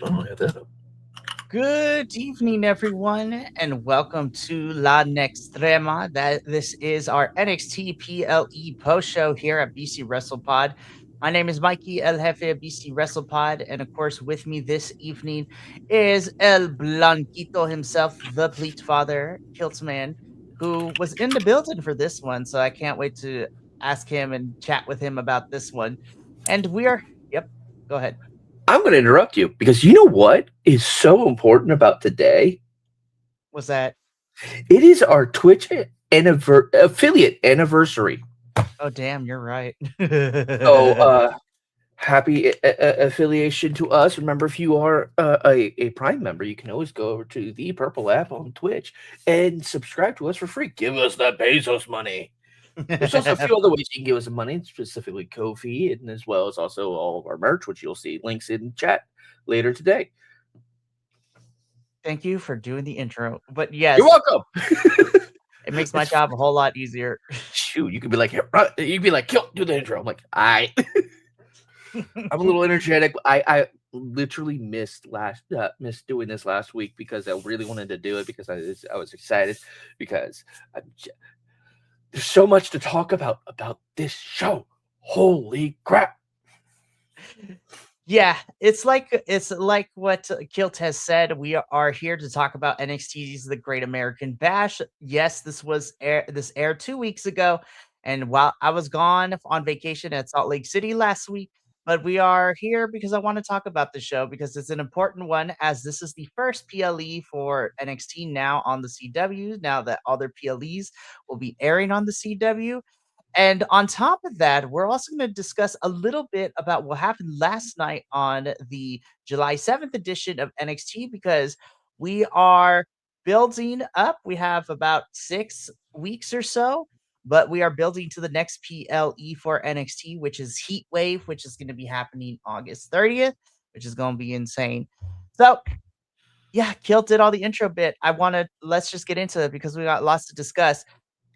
it. I don't have that up. Good evening, everyone, and welcome to La Nextrema. This is our NXT PLE post show here at BC Wrestle Pod. My name is Mikey El Jefe of BC Wrestle Pod, and of course, with me this evening is El Blanquito himself, the Pleat Father, Kiltman, who was in the building for this one. So I can't wait to ask him and chat with him about this one. And yep, go ahead. I'm going to interrupt you because you know what is so important about today? Was that? It is our Twitch affiliate anniversary. Oh, damn, you're right. So, happy affiliation to us. Remember, if you are a Prime member, you can always go over to the Purple app on Twitch and subscribe to us for free. Give us that Bezos money. There's also a few other ways you can give us some money, specifically Ko-fi, and as well as also all of our merch, which you'll see links in chat later today. Thank you for doing the intro. But yes, You're welcome. it makes my job a whole lot easier. Shoot, you could be like, you'd be like, Kilt, do the intro. I'm like, I'm a little energetic. I literally missed doing this last week because I really wanted to do it because I was excited because there's so much to talk about this show. Holy crap! Yeah, it's like what Kilt has said. We are here to talk about NXT's The Great American Bash. Yes, this aired 2 weeks ago, and while I was gone on vacation at Salt Lake City last week, but we are here because I want to talk about the show because it's an important one, as this is the first PLE for NXT now on the CW. Now that all their PLEs will be airing on the CW. And on top of that, we're also going to discuss a little bit about what happened last night on the July 7th edition of NXT because we are building up. We have about 6 weeks or so, but we are building to the next PLE for NXT, which is Heat Wave, which is going to be happening August 30th, which is going to be insane. So, yeah, Kill did all the intro bit. Let's just get into it because we got lots to discuss.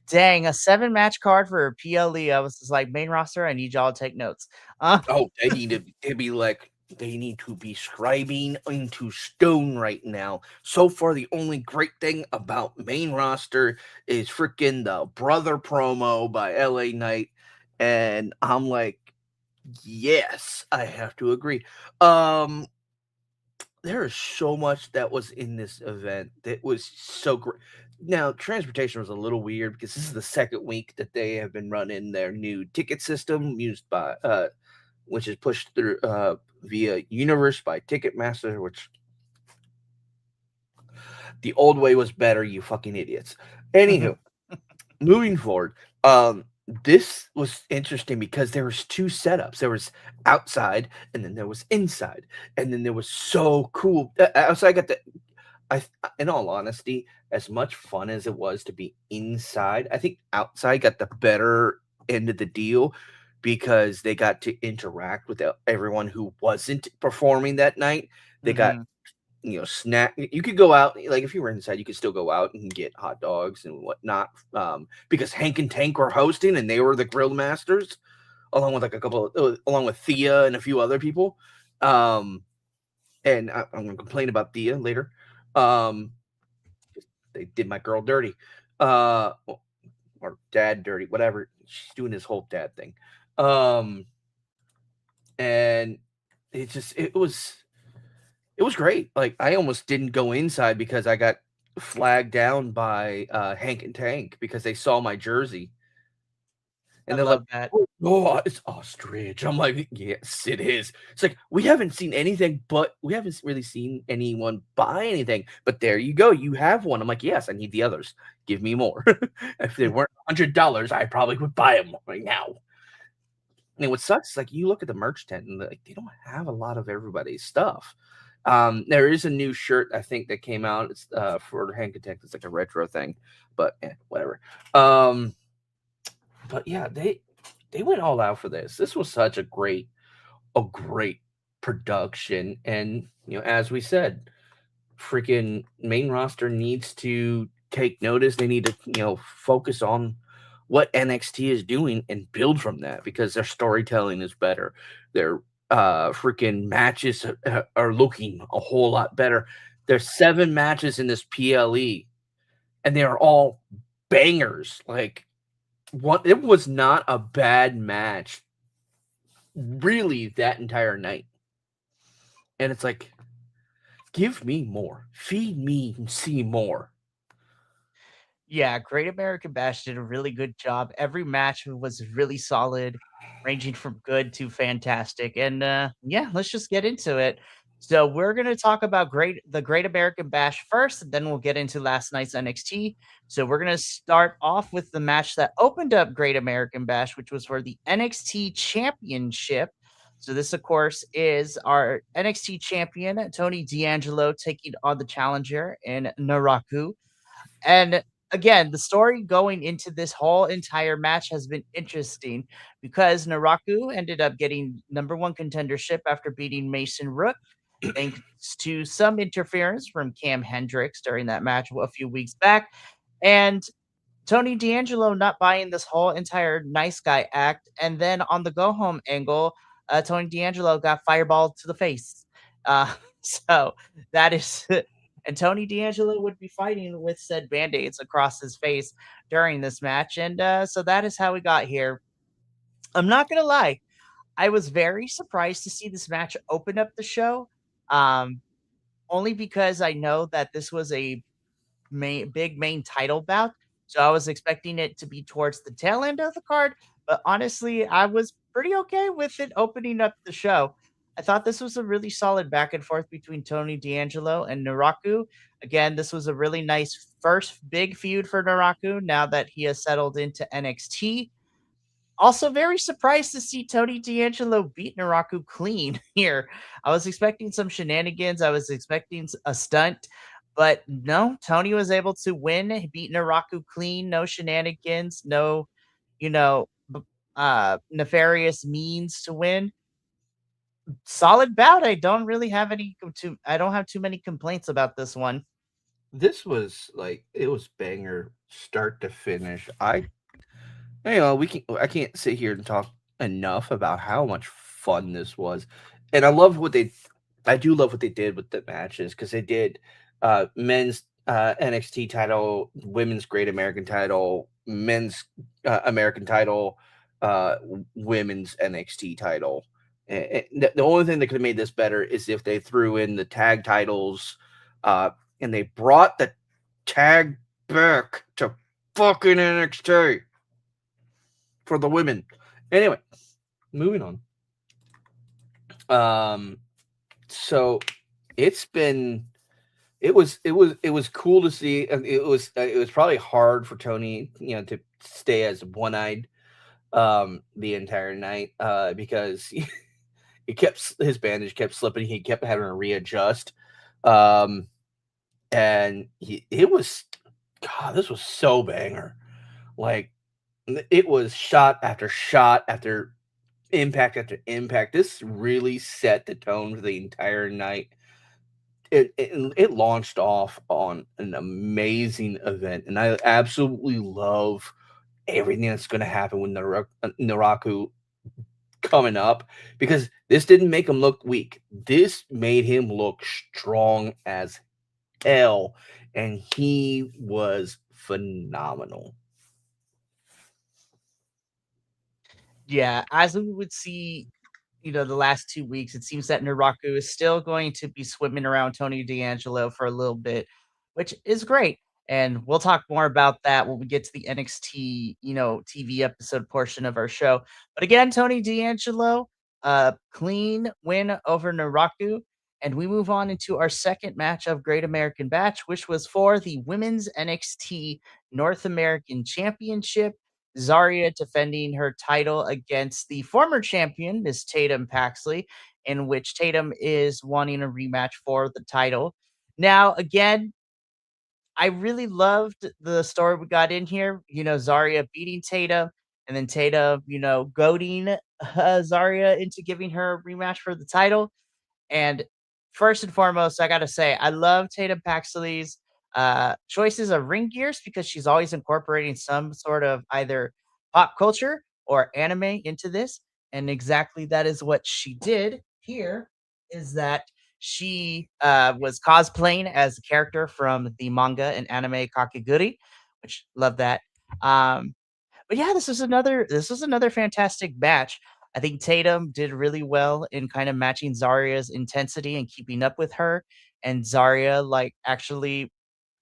Dang, a 7-match card for a PLE. I was just like, main roster, I need y'all to take notes. Oh, they need to be scribing into stone right now. So far, the only great thing about main roster is freaking the brother promo by LA Knight, and I'm like, yes, I have to agree. There is so much that was in this event that was so great. Now, transportation was a little weird because this is the second week that they have been running their new ticket system used by which is pushed through via Universe by Ticketmaster, which the old way was better, you fucking idiots. Anywho, moving forward, this was interesting because there was two setups. There was outside and then there was inside. And then there was so cool. Outside got the in all honesty, as much fun as it was to be inside, I think outside got the better end of the deal because they got to interact with everyone who wasn't performing that night. They got snack. You could go out, like if you were inside, you could still go out and get hot dogs and whatnot. Because Hank and Tank were hosting, and they were the grill masters, along with along with Thea and a few other people. And I'm gonna complain about Thea later. They did my girl dirty, or dad dirty, whatever. She's doing this whole dad thing. And it was great. Like I almost didn't go inside because I got flagged down by Hank and Tank because they saw my jersey. I And they're like, love that. oh, it's ostrich. I'm like, yes, it is. It's like we haven't seen anything, but we haven't really seen anyone buy anything. But there you go, you have one. I'm like, yes, I need the others. Give me more. If they weren't $100, I probably would buy them right now. And what sucks is like you look at the merch tent and like they don't have a lot of everybody's stuff. There is a new shirt I think that came out. It's for Hank and Tank. It's like a retro thing, but whatever. But yeah, they went all out for this. This was such a great production, and as we said, freaking main roster needs to take notice. They need to focus on what NXT is doing and build from that because their storytelling is better. Their freaking matches are looking a whole lot better. There's 7 matches in this PLE, and they are all bangers. Like, what it was not a bad match, really, that entire night. And it's like, give me more. Feed me and see more. Yeah, Great American Bash did a really good job. Every match was really solid, ranging from good to fantastic. And yeah, let's just get into it. So we're gonna talk about the Great American Bash first, and then we'll get into last night's NXT. So we're gonna start off with the match that opened up Great American Bash, which was for the NXT Championship. So this, of course, is our NXT champion Tony D'Angelo taking on the challenger in Naraku. And again, the story going into this whole entire match has been interesting because Naraku ended up getting number one contendership after beating Mason Rook, thanks to some interference from Cam Hendricks during that match a few weeks back. And Tony D'Angelo not buying this whole entire nice guy act. And then on the go home angle, Tony D'Angelo got fireballed to the face. So that is, and Tony D'Angelo would be fighting with said band aids across his face during this match. And so that is how we got here. I'm not going to lie. I was very surprised to see this match open up the show. Um, Only because I know that this was a big main title bout. So I was expecting it to be towards the tail end of the card, but honestly, I was pretty okay with it opening up the show. I thought this was a really solid back and forth between Tony D'Angelo and Naraku. Again, this was a really nice first big feud for Naraku now that he has settled into NXT. Also, very surprised to see Tony D'Angelo beat Naraku clean here. I was expecting some shenanigans. I was expecting a stunt, but no, Tony was able to win. He beat Naraku clean. No shenanigans. No, you know, nefarious means to win. Solid bout. I don't really have I don't have too many complaints about this one. This was like it was banger start to finish. I can't sit here and talk enough about how much fun this was. And I do love what they did with the matches because they did men's NXT title, women's Great American title, men's American title, women's NXT title. And the only thing that could have made this better is if they threw in the tag titles, and they brought the tag back to fucking NXT for the women. Anyway, moving on. So it's been it was cool to see, and it was probably hard for Tony, to stay as one eyed the entire night because his bandage kept slipping. He kept having to readjust. Um, and it was, God, this was so banger. Like, it was shot after impact after impact. This really set the tone for the entire night. It launched off on an amazing event, and I absolutely love everything that's going to happen with Naraku coming up because this didn't make him look weak. This made him look strong as hell, and he was phenomenal. Yeah, as we would see, the last 2 weeks, it seems that Naraku is still going to be swimming around Tony D'Angelo for a little bit, which is great. And we'll talk more about that when we get to the NXT, TV episode portion of our show. But again, Tony D'Angelo, clean win over Naraku. And we move on into our second match of Great American Batch, which was for the Women's NXT North American Championship. Zarya defending her title against the former champion, Miss Tatum Paxley, in which Tatum is wanting a rematch for the title. Now, again, I really loved the story we got in here. Zarya beating Tatum, and then Tatum, goading Zarya into giving her a rematch for the title. And first and foremost, I gotta say, I love Tatum Paxley's choices of ring gears because she's always incorporating some sort of either pop culture or anime into this. And exactly that is what she did here, is that she was cosplaying as a character from the manga and anime Kakeguri, which love that. Um, but yeah, this was another fantastic match. I think Tatum did really well in kind of matching Zarya's intensity and keeping up with her, and Zarya like actually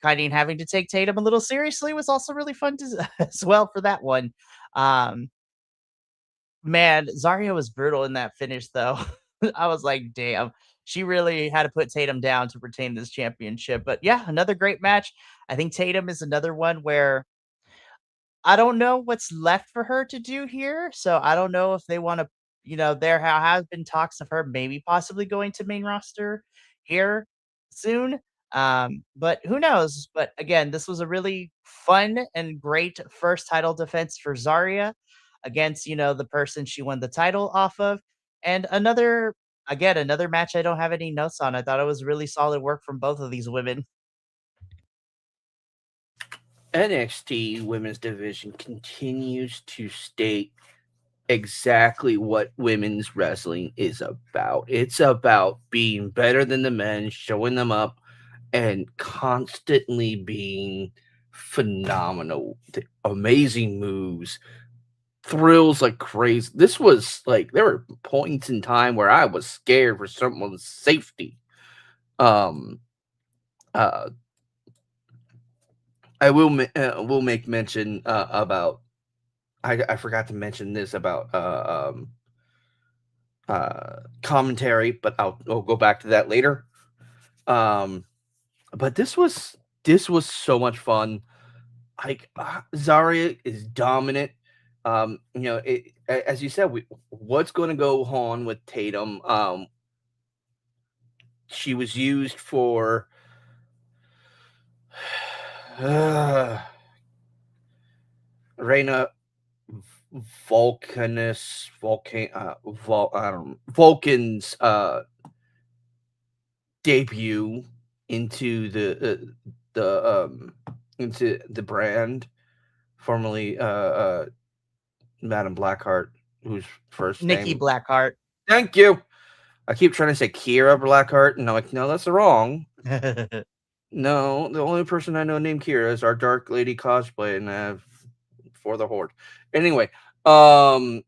kind of having to take Tatum a little seriously was also really fun to, as well for that one. Um, Man, Zarya was brutal in that finish though. I was like, "Damn." She really had to put Tatum down to retain this championship. But yeah, another great match. I think Tatum is another one where I don't know what's left for her to do here, so I don't know if they wanna there has been talks of her maybe possibly going to main roster here soon, but who knows? But again, this was a really fun and great first title defense for Zarya against, the person she won the title off of, and another match I don't have any notes on. I thought it was really solid work from both of these women. NXT women's division continues to state exactly what women's wrestling is about. It's about being better than the men, showing them up, and constantly being phenomenal. Amazing moves, thrills like crazy. This was like there were points in time where I was scared for someone's safety. Um, uh, I will make mention about I forgot to mention this about commentary, but I'll go back to that later. Um, but this was so much fun. Like Zarya is dominant. As you said, what's going to go on with Tatum? She was used for Reina Vulcan's debut into the brand, formerly Madam Blackheart, whose first Nikki name. Blackheart. Thank you. I keep trying to say Kira Blackheart, and I'm like, no, that's wrong. No, the only person I know named Kira is our Dark Lady cosplay, and for the Horde. Anyway, but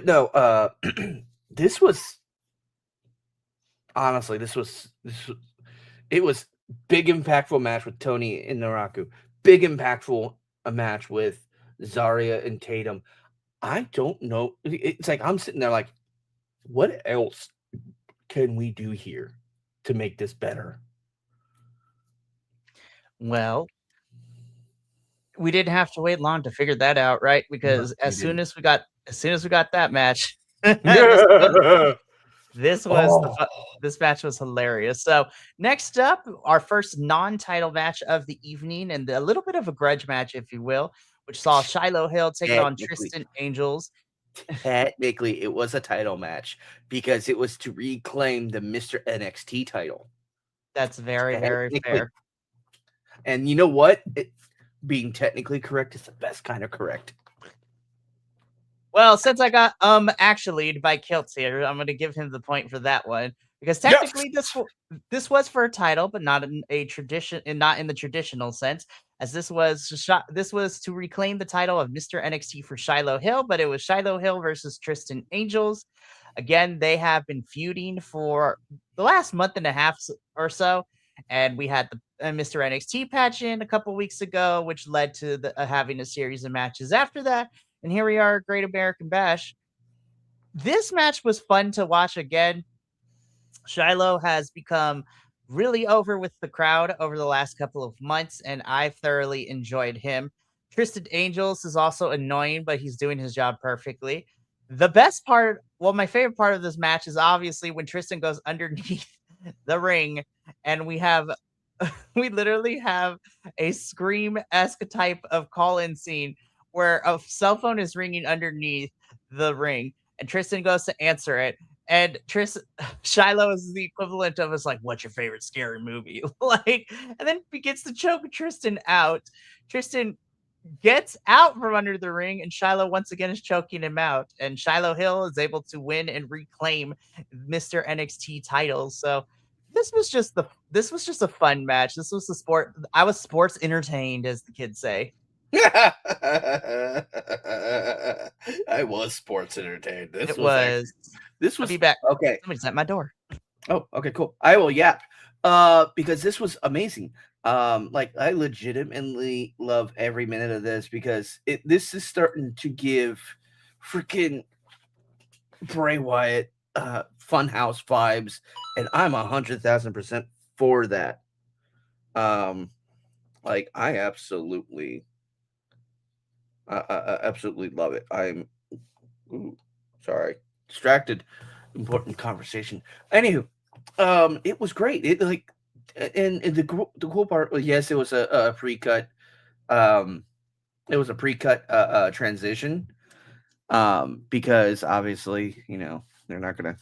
no, this was honestly, it was big impactful match with Tony and Naraku, big impactful a match with Zarya and Tatum. I don't know. It's like I'm sitting there like, what else can we do here to make this better? Well, we didn't have to wait long to figure that out, right? No, Because we didn't. as soon as we got that match, this was Oh, this match was hilarious. So next up, our first non-title match of the evening, and a little bit of a grudge match, if you will, which saw Shiloh Hill taking on technically, Tristan Angels. technically, it was a title match because it was to reclaim the Mr. NXT title. That's very, very Technically, fair. and you know what? Being technically correct is the best kind of correct. Well, since I got actually by Kilt here, I'm gonna give him the point for that one because Yes. technically this was for a title, but not in a tradition and not in the traditional sense, as this was to reclaim the title of Mr. NXT for Shiloh Hill, but it was Shiloh Hill versus Tristan Angels. Again, they have been feuding for the last month and a half or so, and we had the Mr. NXT patch in a couple weeks ago, which led to having a series of matches after that. And here we are, Great American Bash. This match was fun to watch again. Shiloh has become really over with the crowd over the last couple of months, and I thoroughly enjoyed him. Tristan Angels is also annoying, but he's doing his job perfectly. The best part, well, my favorite part of this match is obviously when Tristan goes underneath the ring, and we literally have a scream-esque type of call-in scene where a cell phone is ringing underneath the ring, and Tristan goes to answer it, and Shiloh is the equivalent of us like, "What's your favorite scary movie?" Like, and then begins to choke Tristan out. Tristan gets out from under the ring, and Shiloh once again is choking him out. And Shiloh Hill is able to win and reclaim Mr. NXT title. So this was just a fun match. This was the sport. I was sports entertained, as the kids say. I was sports entertained. It was. This I'll be was back. okay. Somebody's at my door. Oh, okay, cool. I will yap. Because this was amazing. Like I legitimately love every minute of this because this is starting to give freaking Bray Wyatt Funhouse vibes, and I'm 100,000% for that. Um, like I absolutely love it. Ooh, sorry, distracted. Important conversation. Anywho, it was great. It like, and the cool part was yes, it was a pre-cut. Um, it was a pre-cut transition. Because obviously, they're not gonna.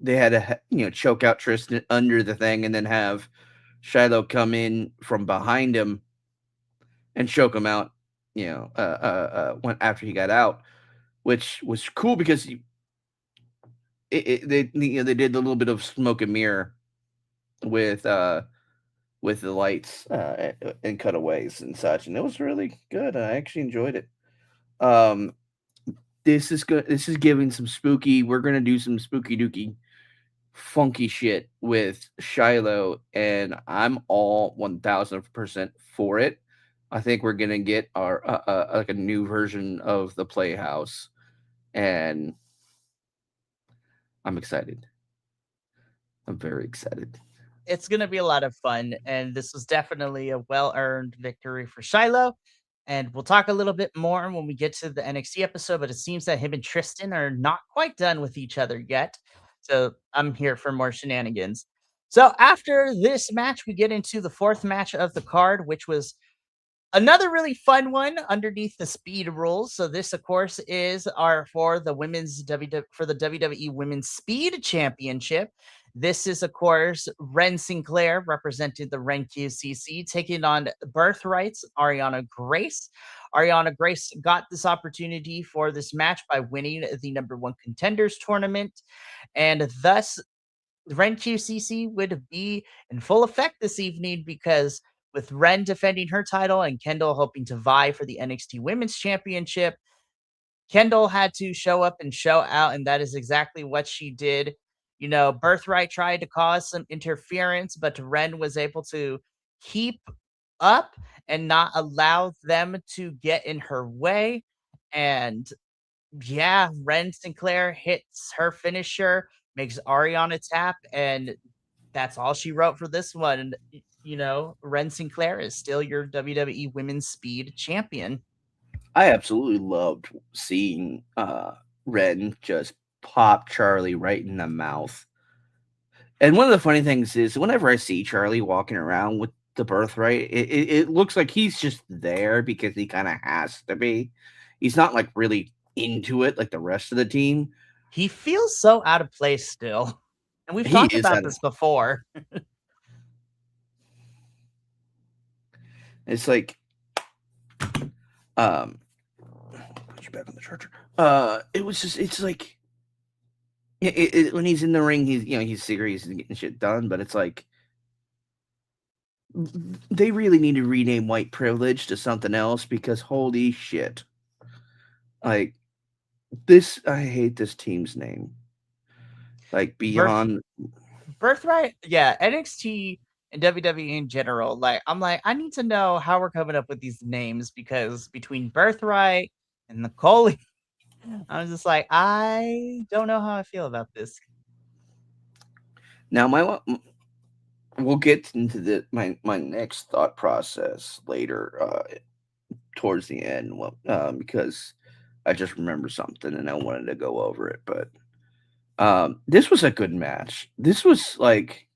They had to, choke out Tristan under the thing, and then have Shiloh come in from behind him and choke him out. When after he got out, which was cool because they did a little bit of smoke and mirror with with the lights and cutaways and such, and it was really good. I actually enjoyed it. Um, this is good. This is giving some spooky. We're gonna do some spooky dooky, funky shit with Shiloh, and I'm all 1,000% for it. I think we're gonna get our like a new version of the Playhouse, and I'm excited. I'm very excited. It's going to be a lot of fun. And this was definitely a well earned victory for Shiloh. And we'll talk a little bit more when we get to the NXT episode, but it seems that him and Tristan are not quite done with each other yet. So I'm here for more shenanigans. So after this match, we get into the fourth match of the card, which was another really fun one underneath the speed rules. So this, of course, is our for the for the WWE Women's Speed Championship. This is, of course, Ren Sinclair representing the Ren QCC, taking on Birthrights Ariana Grace. Ariana Grace got this opportunity for this match by winning the number one contenders tournament, and thus Ren QCC would be in full effect this evening because with Ren defending her title and Kendall hoping to vie for the NXT Women's Championship, Kendall had to show up and show out, and that is exactly what she did. Birthright tried to cause some interference, but Ren was able to keep up and not allow them to get in her way. And yeah, Ren Sinclair hits her finisher, makes Ariana tap, and that's all she wrote for this one. And Ren Sinclair is still your WWE Women's Speed Champion. I absolutely loved seeing Ren just pop Charlie right in the mouth. And one of the funny things is, whenever I see Charlie walking around with the Birthright, it looks like he's just there because he kind of has to be. He's not like really into it like the rest of the team. He feels so out of place still. And we've He talked is about this before. It's like, put you back on the charger. It was just, it's like, when he's in the ring, he's serious and getting shit done, but it's like, they really need to rename white privilege to something else because holy shit. Like, I hate this team's name. Like, beyond. Birthright, yeah, NXT and WWE in general. I'm like, I need to know how we're coming up with these names because between Birthright and Nicole, I'm just like, I don't know how I feel about this. Now, we'll get into my next thought process later, towards the end, because I just remember something and I wanted to go over it. But this was a good match. This was like,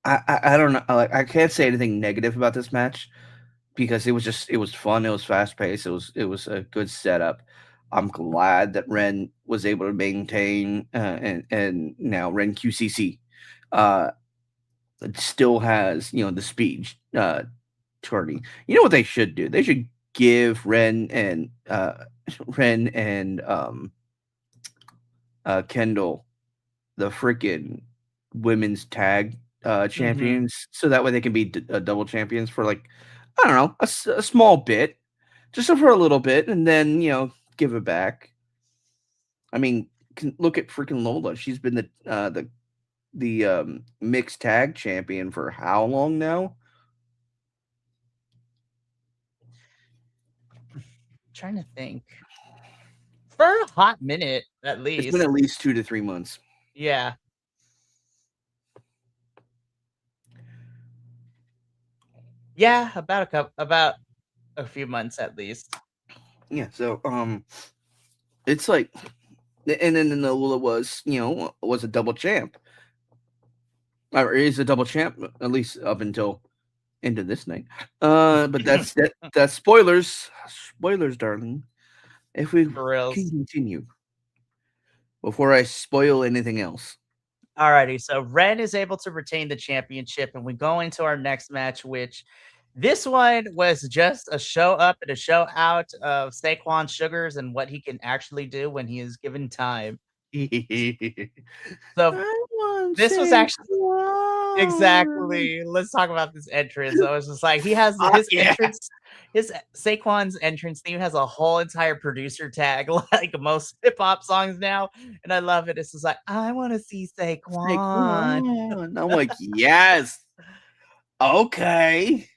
I don't know, like I can't say anything negative about this match because it was fun, it was fast paced, it was a good setup. I'm glad that Ren was able to maintain, and now Ren QCC still has the speed tourney. You know what they should do? They should give Ren and Kendall the freaking women's tag Mhm. champions, so that way they can be double champions for like I don't know a small bit, just for a little bit, and then give it back. I mean, look at freaking Lola. She's been the mixed tag champion for how long now? Trying to think. For a hot minute, at It's been least. at least 2 to 3 months. Yeah. Yeah, about a few months at least. Yeah, so it's like, and then Lola was a double champ, or is a double champ at least up until into this night. But that's spoilers, darling. If we For can reals. continue before I spoil anything else. Alrighty, so Ren is able to retain the championship, and we go into our next match, which this one was just a show up and a show out of Saquon Sugars and what he can actually do when he is given time. I So want this was to actually exactly. Let's talk about this entrance. I was just like, he has his yeah. entrance, Saquon's entrance theme has a whole entire producer tag, like most hip hop songs now, and I love it. It's just like, I want to see Saquon. Saquon. I'm like, yes, okay.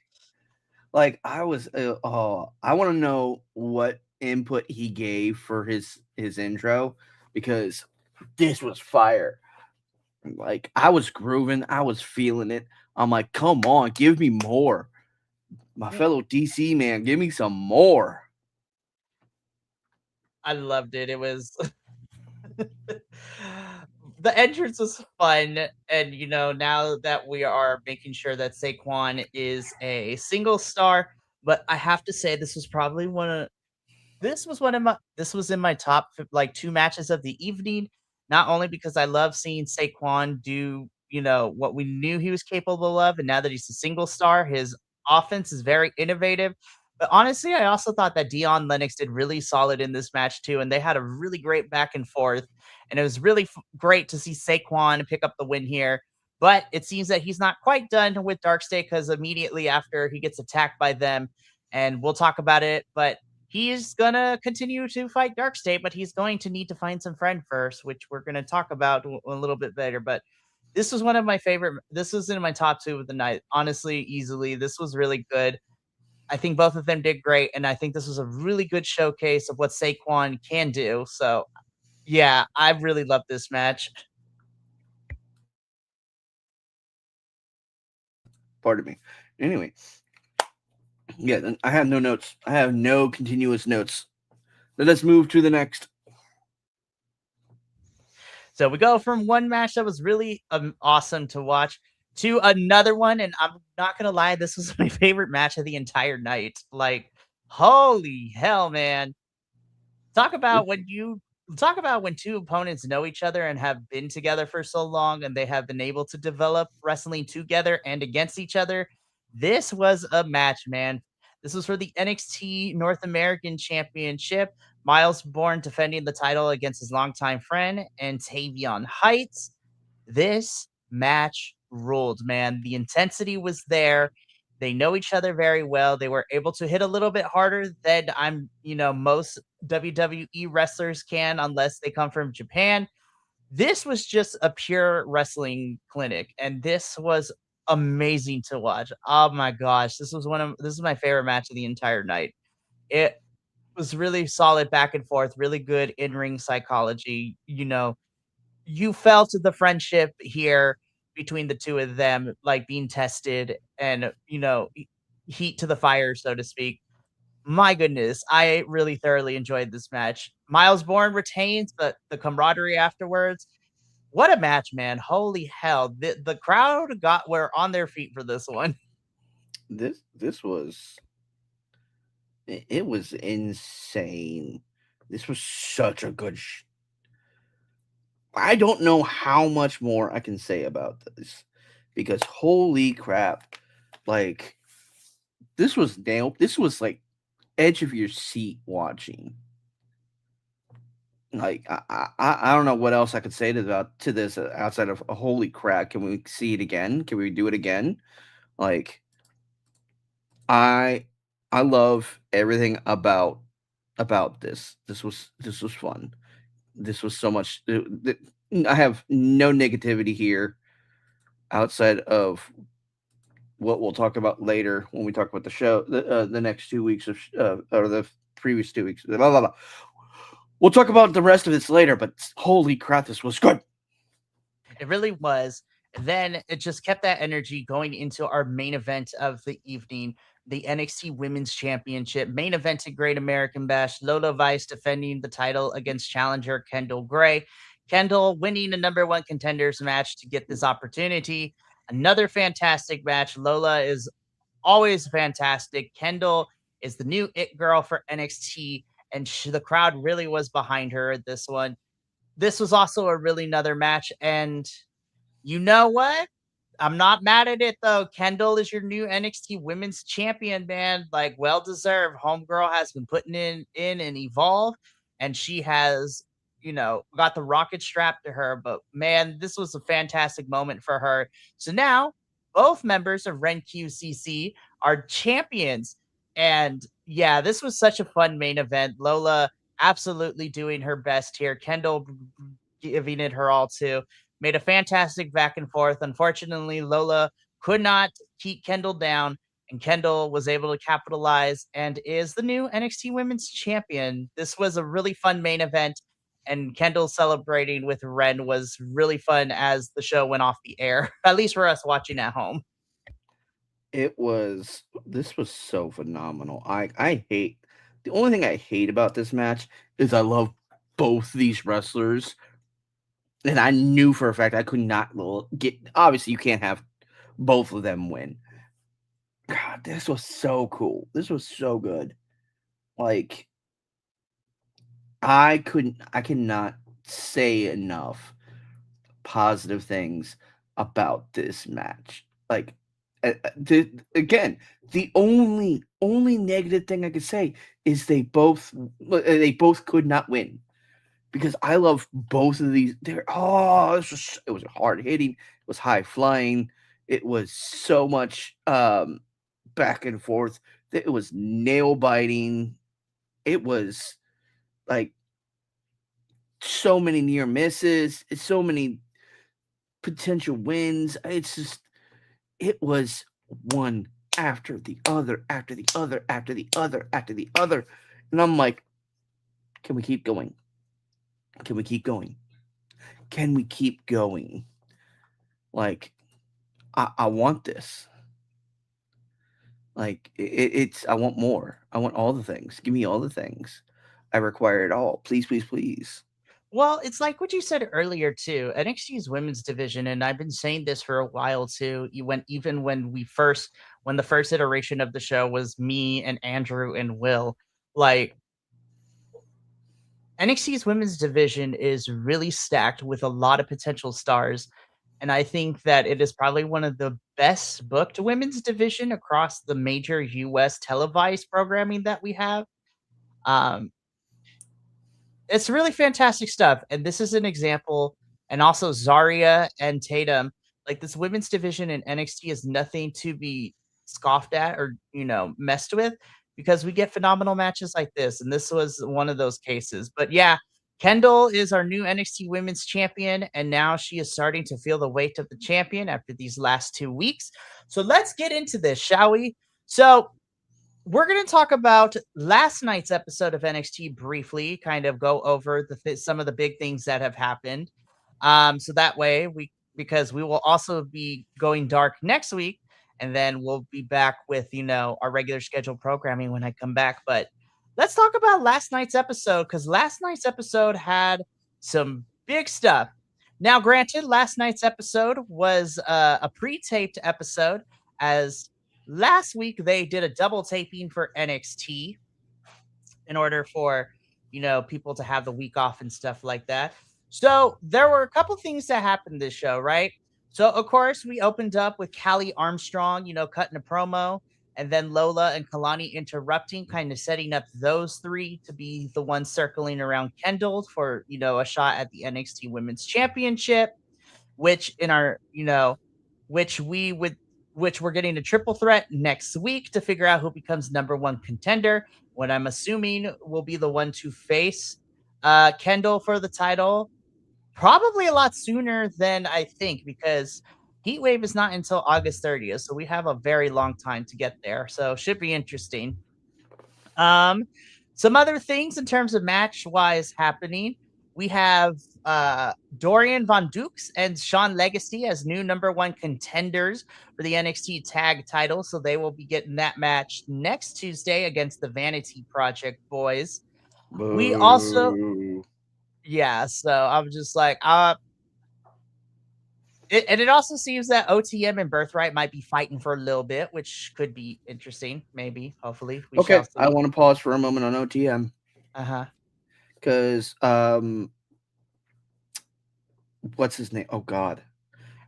Like I want to know what input he gave for his intro, because this was fire. Like I was grooving, I was feeling it. I'm like, come on, give me more. My fellow DC man, give me some more. I loved it. It was the entrance was fun, and now that we are making sure that Saquon is a single star, but I have to say this was probably this was in my top like 2 matches of the evening, not only because I love seeing Saquon do, what we knew he was capable of, and now that he's a single star, his offense is very innovative. But honestly, I also thought that Dion Lennox did really solid in this match too, and they had a really great back and forth, and it was really great to see Saquon pick up the win here. But it seems that he's not quite done with Dark State because immediately after he gets attacked by them, and we'll talk about it. But he's gonna continue to fight Dark State, but he's going to need to find some friend first, which we're gonna talk about a little bit later. But this was one of my favorite. This was in my top 2 of the night, honestly, easily. This was really good. I think both of them did great, and I think this was a really good showcase of what Saquon can do. So yeah, I really love this match. Pardon me. Anyway, yeah, then I have no notes. I have no continuous notes. Let us move to the next. So we go from one match that was really awesome to watch to another one, and I'm not gonna lie, this was my favorite match of the entire night. Like, holy hell, man! Talk about when you talk about when two opponents know each other and have been together for so long, and they have been able to develop wrestling together and against each other. This was a match, man. This was for the NXT North American Championship. Miles Bourne defending the title against his longtime friend and Tavion Heights. This match ruled, man. The intensity was there. They know each other very well. They were able to hit a little bit harder than most WWE wrestlers can, unless they come from Japan. This was just a pure wrestling clinic, and this was amazing to watch. Oh my gosh, this is my favorite match of the entire night. It was really solid back and forth, really good in-ring psychology. You felt the friendship here between the two of them, like being tested and heat to the fire, so to speak. My goodness, I really thoroughly enjoyed this match. Miles Bourne retains, but the camaraderie afterwards, what a match, man. Holy hell. The crowd were on their feet for this one. This was it was insane. This was such a good. I don't know how much more I can say about this, because holy crap, like This was nailed. This was like edge of your seat watching. Like I don't know what else I could say to this outside of holy crap. Can we see it again? Can we do it again? Like I I love everything about this. This was fun. This was so much. I have no negativity here outside of what we'll talk about later when we talk about the show, the next 2 weeks or the previous 2 weeks. Blah, blah, blah. We'll talk about the rest of this later, but holy crap, this was good. It really was. Then it just kept that energy going into our main event of the evening, the NXT Women's Championship main event at Great American Bash. Lola Vice defending the title against challenger Kendall Gray. Kendall winning a number one contenders match to get this opportunity. Another fantastic match. Lola is always fantastic. Kendall is the new it girl for NXT, and the crowd really was behind her at this one. This was also a really another match, and you know what? I'm not mad at it though. Kendall is your new NXT Women's Champion, man. Like, well deserved. Homegirl has been putting in and evolve, and she has, got the rocket strapped to her. But man, this was a fantastic moment for her. So now both members of Ren QCC are champions, and yeah, this was such a fun main event. Lola absolutely doing her best here. Kendall giving it her all too. Made a fantastic back and forth. Unfortunately, Lola could not keep Kendall down, and Kendall was able to capitalize and is the new NXT Women's Champion. This was a really fun main event, and Kendall celebrating with Ren was really fun as the show went off the air, at least for us watching at home. This was so phenomenal. I hate the only thing I hate about this match is I love both these wrestlers, and I knew for a fact I could not get. Obviously, you can't have both of them win. God, this was so cool. This was so good. Like I cannot say enough positive things about this match. Like again, the only negative thing I could say is they both could not win because I love both of these. It was hard hitting, it was high flying, it was so much back and forth. It was nail biting. It was like so many near misses, so many potential wins. It was one after the other, after the other, after the other, after the other. And I'm like, can we keep going? Can we keep going? Can we keep going? Like, I want this. Like, I want more. I want all the things. Give me all the things. I require it all. Please, please, please. Well, it's like what you said earlier too. NXT's women's division, and I've been saying this for a while too. Even when the first iteration of the show was me and Andrew and Will, like NXT's women's division is really stacked with a lot of potential stars. And I think that it is probably one of the best booked women's division across the major US televised programming that we have. Um, it's really fantastic stuff, and this is an example, and also Zarya and Tatum, like, this women's division in NXT is nothing to be scoffed at or, messed with because we get phenomenal matches like this, and this was one of those cases. But yeah, Kendall is our new NXT Women's Champion, and now she is starting to feel the weight of the champion after these last 2 weeks. So let's get into this, shall we? So we're going to talk about last night's episode of NXT briefly, kind of go over some of the big things that have happened. So that way because we will also be going dark next week, and then we'll be back with, our regular scheduled programming when I come back. But let's talk about last night's episode, because last night's episode had some big stuff. Now, granted, last night's episode was a pre-taped episode, as last week they did a double taping for NXT in order for, people to have the week off and stuff like that. So there were a couple things that happened this show, right? So of course we opened up with Callie Armstrong, cutting a promo, and then Lola and Kalani interrupting, kind of setting up those three to be the ones circling around Kendall for, a shot at the NXT Women's Championship, which in our, which we would, which we're getting a triple threat next week to figure out who becomes number one contender. What I'm assuming will be the one to face Kendall for the title, probably a lot sooner than I think, because Heat Wave is not until August 30th, so we have a very long time to get there. So should be interesting. Um, some other things in terms of match wise happening. We have Dorian Von Dukes and Sean Legacy as new number one contenders for the NXT tag title. So they will be getting that match next Tuesday against the Vanity Project boys. We also, Boo. yeah, so I'm just like, and it also seems that OTM and Birthright might be fighting for a little bit, which could be interesting. Maybe, hopefully, we shall Okay, I see. want to pause for a moment on OTM Uh huh. because what's his name? Oh God,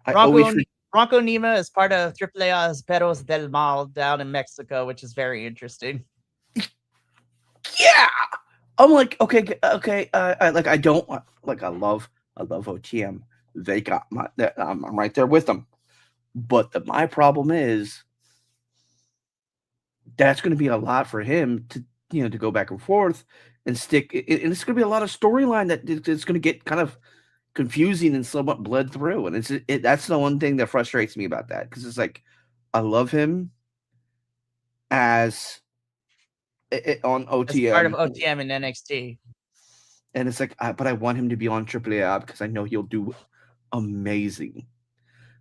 I always Bronco Bronco Nima is part of AAA's Perros del Mal down in Mexico, which is very interesting. yeah. I'm like, okay. I don't like. I love OTM. They got my. I'm right there with them. But my problem is that's going to be a lot for him to to go back and forth and stick. And it's going to be a lot of storyline it's going to get kind of confusing and somewhat bled through. And that's the one thing that frustrates me about that, because it's like I love him as on As part of OTM. OTM and NXT. And it's like, but I want him to be on AAA because I know he'll do amazing.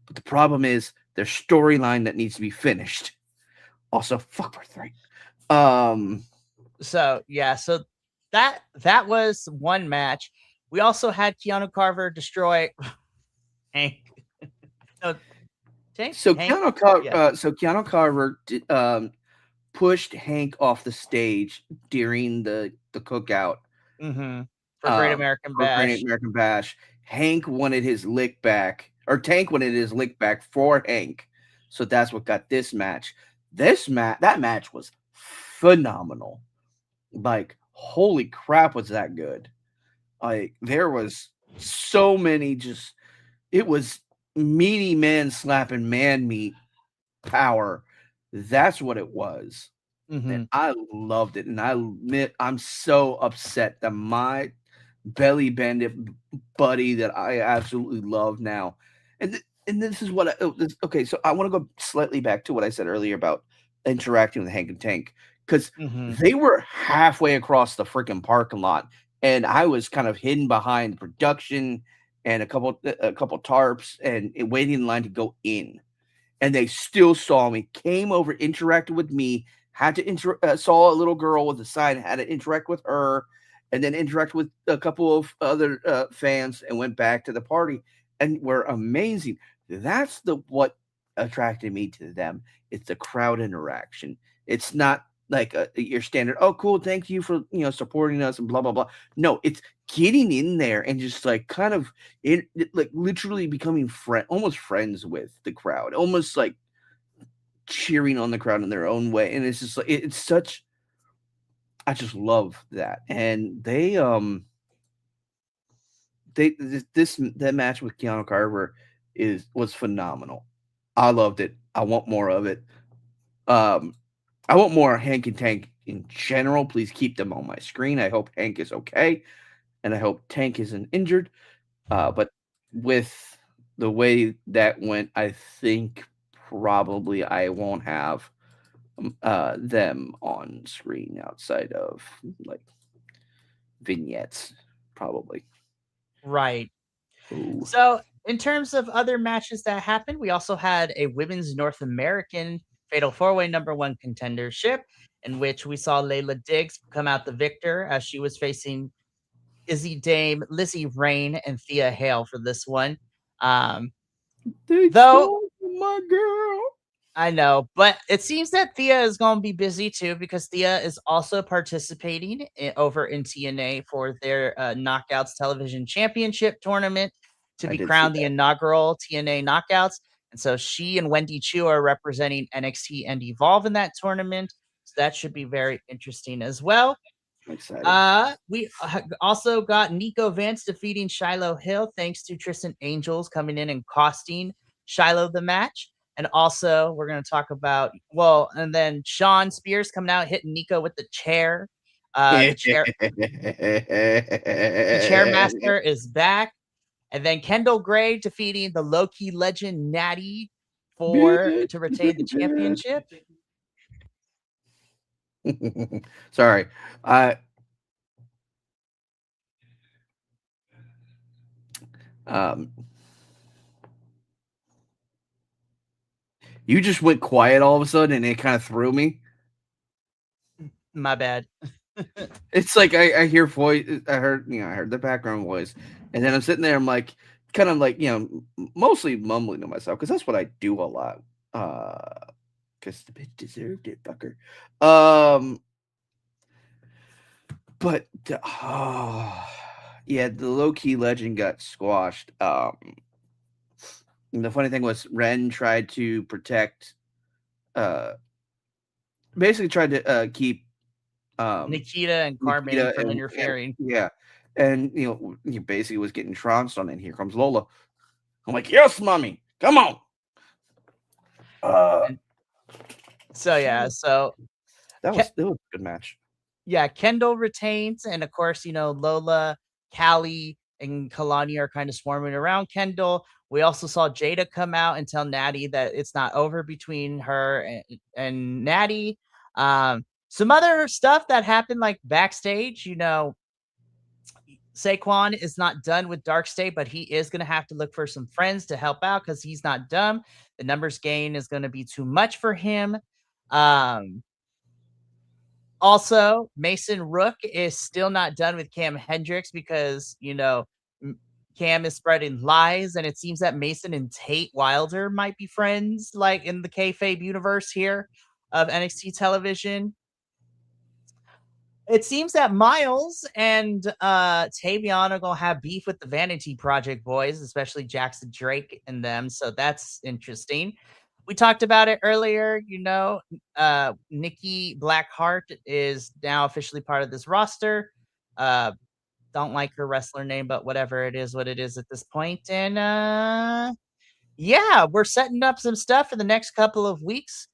But the problem is there's storyline that needs to be finished. Also, fuck Birthright. So yeah, so that was one match. We also had Keanu Carver destroy Hank. No, So Hank. Yeah. Keanu Carver pushed Hank off the stage during the cookout Mm-hmm. For Great American for Great Bash. American Bash. Hank wanted his lick back, or Tank wanted his lick back for Hank. So that's what got this match. That match was phenomenal. Like, holy crap, was that good? Like, there was so many it was meaty man slapping man meat power. That's what it was. Mm-hmm. And I loved it. And I admit I'm so upset that my belly bandit buddy that I absolutely love now. And this is what okay, so I want to go slightly back to what I said earlier about interacting with Hank and Tank, because Mm-hmm. they were halfway across the freaking parking lot, and I was kind of hidden behind production and a couple tarps and waiting in line to go in, and they still saw me, came over, interacted with me, had to saw a little girl with a sign, had to interact with her, and then interact with a couple of other fans, and went back to the party, and were amazing. That's what attracted me to them. It's the crowd interaction. It's not like your standard, oh cool, thank you for supporting us and blah blah blah. No, it's getting in there and just like kind of like literally becoming almost friends with the crowd, almost like cheering on the crowd in their own way. And it's just like it's such, I just love that. And that match with Keanu Carver was phenomenal. I loved it. I want more of it. I want more Hank and Tank in general. Please keep them on my screen. I hope Hank is okay, and I hope Tank isn't injured. But with the way that went, I think probably I won't have them on screen outside of like vignettes, probably. Right. Ooh. So, in terms of other matches that happened, we also had a women's North American Fatal 4-Way number one contendership, in which we saw Layla Diggs come out the victor as she was facing Izzy Dame, Lizzie Rain, and Thea Hale for this one. They Though stole my girl. I know, but it seems that Thea is going to be busy too, because Thea is also participating over in TNA for their Knockouts Television Championship tournament to I be did see crowned the that. inaugural TNA Knockouts. And so she and Wendy Chu are representing NXT and Evolve in that tournament. So that should be very interesting as well. I'm excited. We also got Nico Vance defeating Shiloh Hill thanks to Tristan Angels coming in and costing Shiloh the match. And also, we're going to talk about, and then Sean Spears coming out hitting Nico with the chair. The chairmaster is back. And then Kendall Gray defeating the low-key legend Natty to retain the championship. Sorry. You just went quiet all of a sudden and it kind of threw me. My bad. It's like I hear voice. I heard the background voice, and then I'm sitting there. I'm like, kind of like mostly mumbling to myself because that's what I do a lot. Because the bitch deserved it, fucker. But yeah, the low key legend got squashed. The funny thing was Ren tried to protect. Basically tried to keep. Nikita and Carmen from interfering. And he basically was getting trounced on it. And here comes Lola. I'm like, yes, mommy, come on. So that was a good match. Yeah, Kendall retains, and of course, Lola, Callie, and Kalani are kind of swarming around Kendall. We also saw Jada come out and tell Natty that it's not over between her and Natty. Some other stuff that happened like backstage, Saquon is not done with Dark State, but he is going to have to look for some friends to help out because he's not dumb. The numbers gain is going to be too much for him. Also, Mason Rook is still not done with Cam Hendricks because, Cam is spreading lies, and it seems that Mason and Tate Wilder might be friends, like in the kayfabe universe here of NXT television. It seems that Miles and Tavion are gonna have beef with the Vanity Project boys, especially Jackson Drake and them. So that's interesting. We talked about it earlier. Nikki Blackheart is now officially part of this roster. Don't like her wrestler name, but whatever, it is what it is at this point. And yeah, we're setting up some stuff for the next couple of weeks.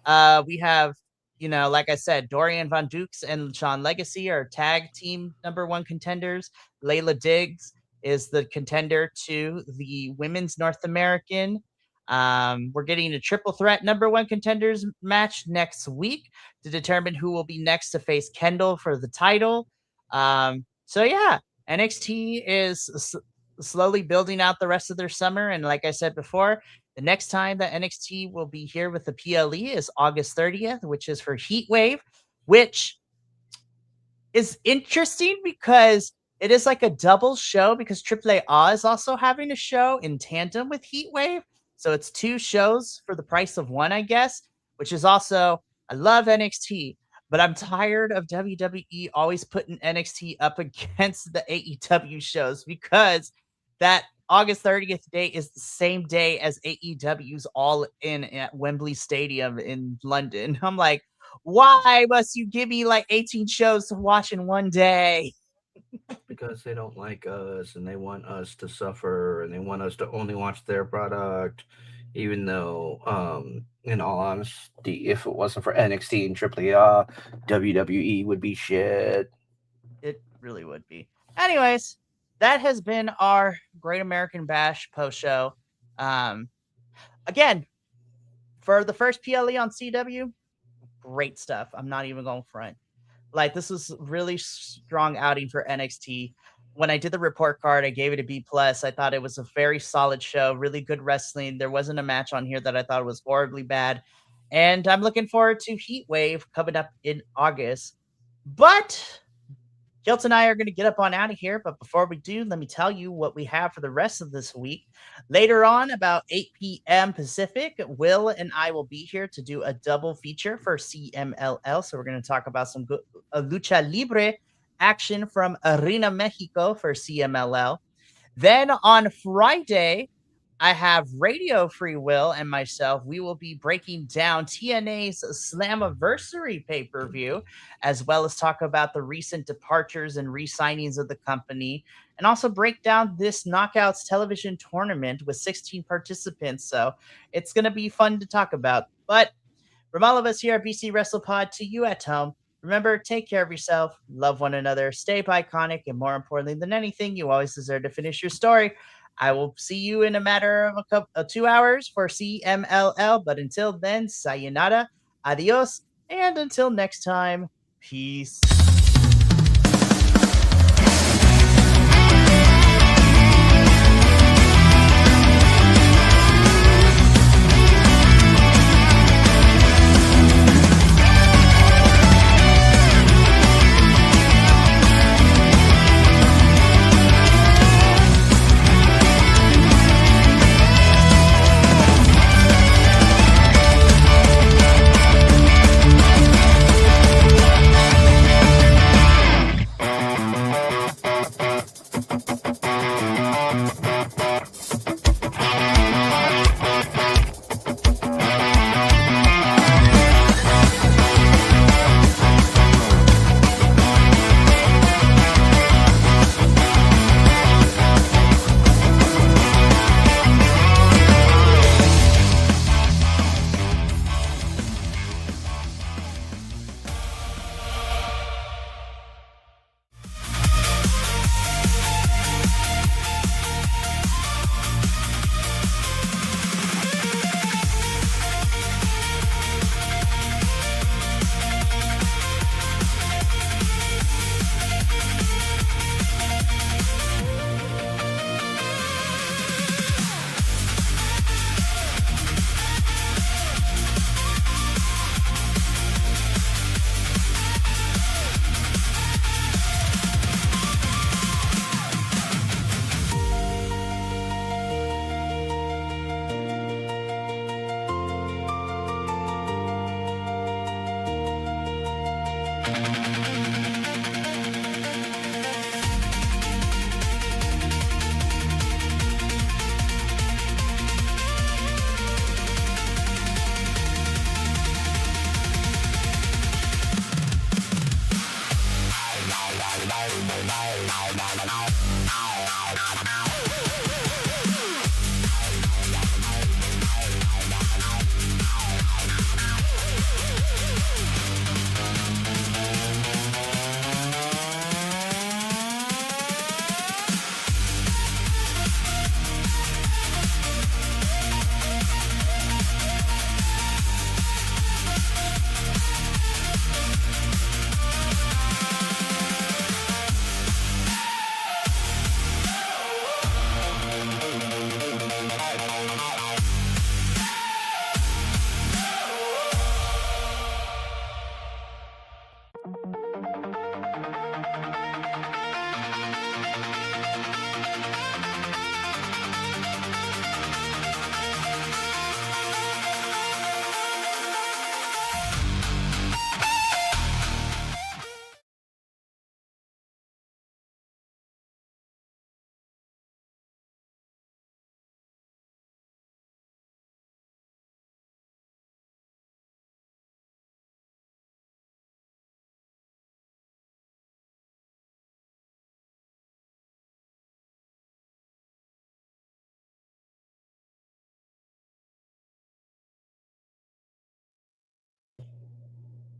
We have, like I said, Dorian Von Dukes and Sean Legacy are tag team #1 contenders. Layla Diggs is the contender to the Women's North American. We're getting a triple threat #1 contenders match next week to determine who will be next to face Kendall for the title. So yeah, NXT is slowly building out the rest of their summer. And like I said before, the next time that NXT will be here with the PLE is August 30th, which is for Heat Wave, which is interesting because it is like a double show because AAA is also having a show in tandem with Heat Wave. So it's 2 shows for the price of 1, I guess, which is also, I love NXT, but I'm tired of WWE always putting NXT up against the AEW shows because that August 30th date is the same day as AEW's All In at Wembley Stadium in London. I'm like, why must you give me like 18 shows to watch in one day? Because they don't like us and they want us to suffer and they want us to only watch their product. Even though, in all honesty, if it wasn't for NXT and AAA, WWE would be shit. It really would be. Anyways, that has been our Great American Bash post show. Again, for the first PLE on CW, great stuff. I'm not even going front. Like, this was really strong outing for NXT. When I did the report card, I gave it a B+. I thought it was a very solid show, really good wrestling. There wasn't a match on here that I thought was horribly bad. And I'm looking forward to Heat Wave coming up in August. But Kilt and I are going to get up on out of here. But before we do, let me tell you what we have for the rest of this week. Later on, about 8 p.m. Pacific, Will and I will be here to do a double feature for CMLL. So we're going to talk about some good lucha libre action from Arena Mexico for CMLL. Then on Friday, I have Radio Free Will and myself. We will be breaking down TNA's Slammiversary pay per view, as well as talk about the recent departures and re signings of the company, and also break down this Knockouts television tournament with 16 participants. So it's going to be fun to talk about. But from all of us here at BC Wrestle Pod to you at home, remember, take care of yourself, love one another, stay iconic, and more importantly than anything, you always deserve to finish your story. I will see you in a matter of 2 hours for CMLL. But until then, sayonara, adios, and until next time, peace.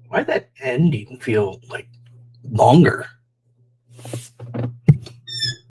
Why that ending feel like longer?